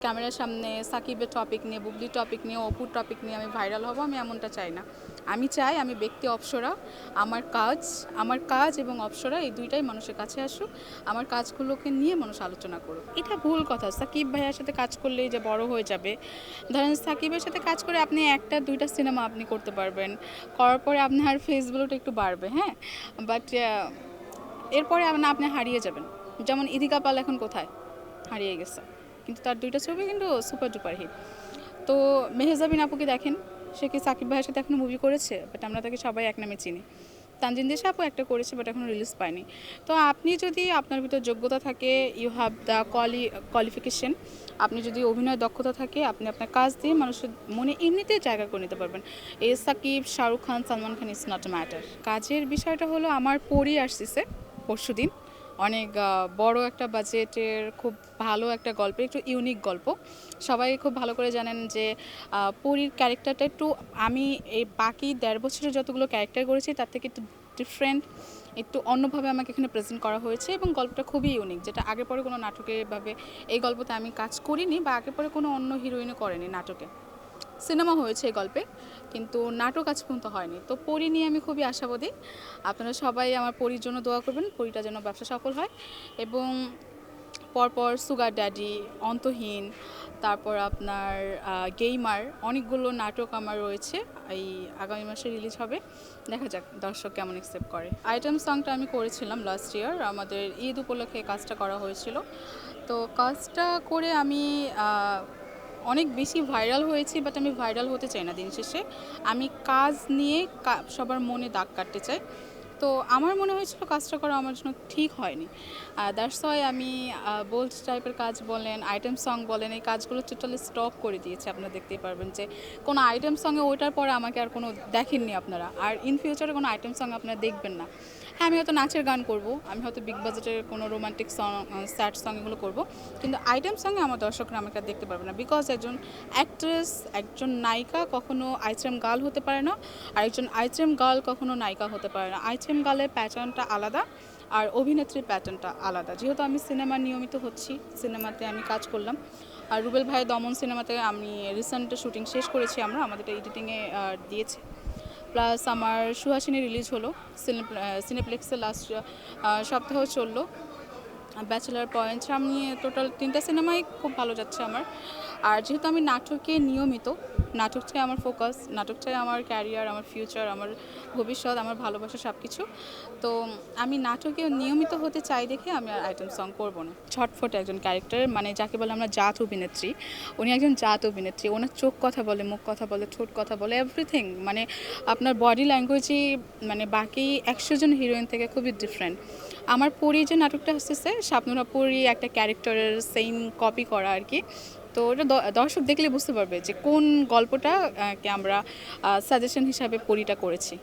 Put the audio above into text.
ক্যামেরার সামনে সাকিবের টপিক নিয়ে, বুবলির টপিক নিয়ে, অপুর টপিক নিয়ে আমি ভাইরাল হব, আমি এমনটা চাই না। আমি চাই আমি ব্যক্তি অপসরা, আমার কাজ এবং অপসরা এই দুইটাই মানুষের কাছে আসুক, আমার কাজগুলোকে নিয়ে মানুষ আলোচনা করুক। এটা ভুল কথা। সাকিব ভাইয়ার সাথে কাজ করলেই যে বড় হয়ে যাবে। ধরেন সাকিবের সাথে কাজ করে আপনি একটা দুইটা সিনেমা আপনি করতে পারবেন, করার পরে আপনার ফেসগুলোটা একটু বাড়বে, হ্যাঁ, বাট এরপরে আপনি হারিয়ে যাবেন। যেমন ইদিকা পাল এখন কোথায়? হারিয়ে গেছে, কিন্তু তার দুইটা ছবি কিন্তু সুপার ডুপার হিট। তো মেহজাবিন আপুকে দেখেন, সে কি সাকিব ভাইয়ের সাথে এখনও মুভি করেছে? বাট আমরা তাকে সবাই এক নামে চিনি। তানজিন দেশা আপু একটা করেছে, বাট এখনও রিলিজ পায়নি। তো আপনি যদি আপনার ভিতর যোগ্যতা থাকে, ইউ হ্যাভ দ্য কোয়ালিফিকেশন, আপনি যদি অভিনয় দক্ষতা থাকে, আপনি আপনার কাজ দিয়ে মানুষের মনে এমনিতেই জায়গা করে নিতে পারবেন। Shakib, Shahrukh Khan, Salman Khan is not matter. কাজের বিষয়টা হলো, আমার পরই আসছে পরশুদিন, অনেক বড় একটা বাজেটের খুব ভালো একটা গল্প, একটু ইউনিক গল্প। সবাই খুব ভালো করে জানেন যে পরীর ক্যারেক্টারটা একটু, আমি এই বাকি 1.5 বছরে যতগুলো ক্যারেক্টার করেছি তার থেকে একটু ডিফারেন্ট, একটু অন্যভাবে আমাকে এখানে প্রেজেন্ট করা হয়েছে, এবং গল্পটা খুবই ইউনিক, যেটা আগে পরে কোনো নাটকে এভাবে এই গল্পতে আমি কাজ করিনি, বা আগে পরে কোনো অন্য হিরোইনও করেনি নাটকে। সিনেমা হয়েছে এই গল্পে, কিন্তু নাটক আজ পর্যন্ত হয়নি। তো পরী নিয়ে আমি খুবই আশাবাদী। আপনারা সবাই আমার পরীর জন্য দোয়া করবেন, পরীটা যেন ব্যবসা সফল হয়। এবং পরপর সুগার ড্যাডি, অন্তহীন, তারপর আপনার গেইমার, অনেকগুলো নাটক আমার রয়েছে, এই আগামী মাসে রিলিজ হবে। দেখা যাক দর্শক কেমন অ্যাকসেপ্ট করে। আইটেম সংটা আমি করেছিলাম লাস্ট ইয়ার, আমাদের ঈদ উপলক্ষে কাজটা করা হয়েছিল। তো কাজটা করে আমি অনেক বেশি ভাইরাল হয়েছি, বাট আমি ভাইরাল হতে চাই না। দিন শেষে আমি কাজ নিয়ে সবার মনে দাগ কাটতে চাই। তো আমার মনে হয়েছিল কাজটা করা আমার জন্য ঠিক হয়নি। দ্যাটস ওয়াই আমি বোল্ড টাইপের কাজ বলেন, আইটেম সং বলেন, এই কাজগুলো টোটালি স্টপ করে দিয়েছি। আপনারা দেখতেই পারবেন যে কোনো আইটেম সঙ্গে ওইটার পরে আমাকে আর কোনো দেখেননি আপনারা, আর ইন ফিউচারে কোনো আইটেম সং আপনারা দেখবেন না। হ্যাঁ, আমি হয়তো নাচের গান করব, আমি হয়তো বিগ বাজেটের কোনো রোমান্টিক সং, স্যাড সং এগুলো করবো, কিন্তু আইটেম সঙ্গে আমার দর্শকরা আমাকে আর দেখতে পারবে না। বিকজ একজন অ্যাক্ট্রেস, একজন নায়িকা কখনো আইটেম গার্ল হতে পারে না, আর একজন আইটেম গার্ল কখনো নায়িকা হতে পারে না। আইটেম গার্লের প্যাটার্নটা আলাদা, আর অভিনেত্রীর প্যাটার্নটা আলাদা। যেহেতু আমি সিনেমা নিয়মিত হচ্ছি, সিনেমাতে আমি কাজ করলাম, আর রুবেল ভাই দমন সিনেমাতে আমি রিসেন্ট শুটিং শেষ করেছি, আমাদের এডিটিংয়ে দিয়েছে। প্লাস আমার সুহাসিনী রিলিজ হলো সিনেপ্লেক্সে, লাস্ট সপ্তাহ চললো। ব্যাচেলার পয়েন্ট, আমি টোটাল 3টা সিনেমাই খুব ভালো যাচ্ছে আমার। আর যেহেতু আমি নাটকে নিয়মিত, নাটক চাই আমার ফোকাস, নাটক চাই আমার ক্যারিয়ার, আমার ফিউচার, আমার ভবিষ্যৎ, আমার ভালোবাসা সব কিছু। তো আমি নাটকে নিয়মিত হতে চাই দেখে আমি আর আইটেম সং করবো না। ছটফট একজন ক্যারেক্টার, মানে যাকে বলে আমরা জাত অভিনেত্রী, উনি একজন জাত অভিনেত্রী। ওনার চোখ কথা বলে, মুখ কথা বলে, ঠোঁট কথা বলে, এভরিথিং, মানে আপনার বডি ল্যাঙ্গুয়েজই মানে বাকি 100 জন হিরোইন থেকে খুবই ডিফারেন্ট। আমার পরী যে নাটকটা আসতেছে, শাবনূরা পরী একটা ক্যারেক্টারের সেম কপি করা আর কি। তো ওটা দর্শক দেখলে বুঝতে পারবে যে কোন গল্পটা কে আমরা সাজেশন হিসাবে পরীটা করেছি।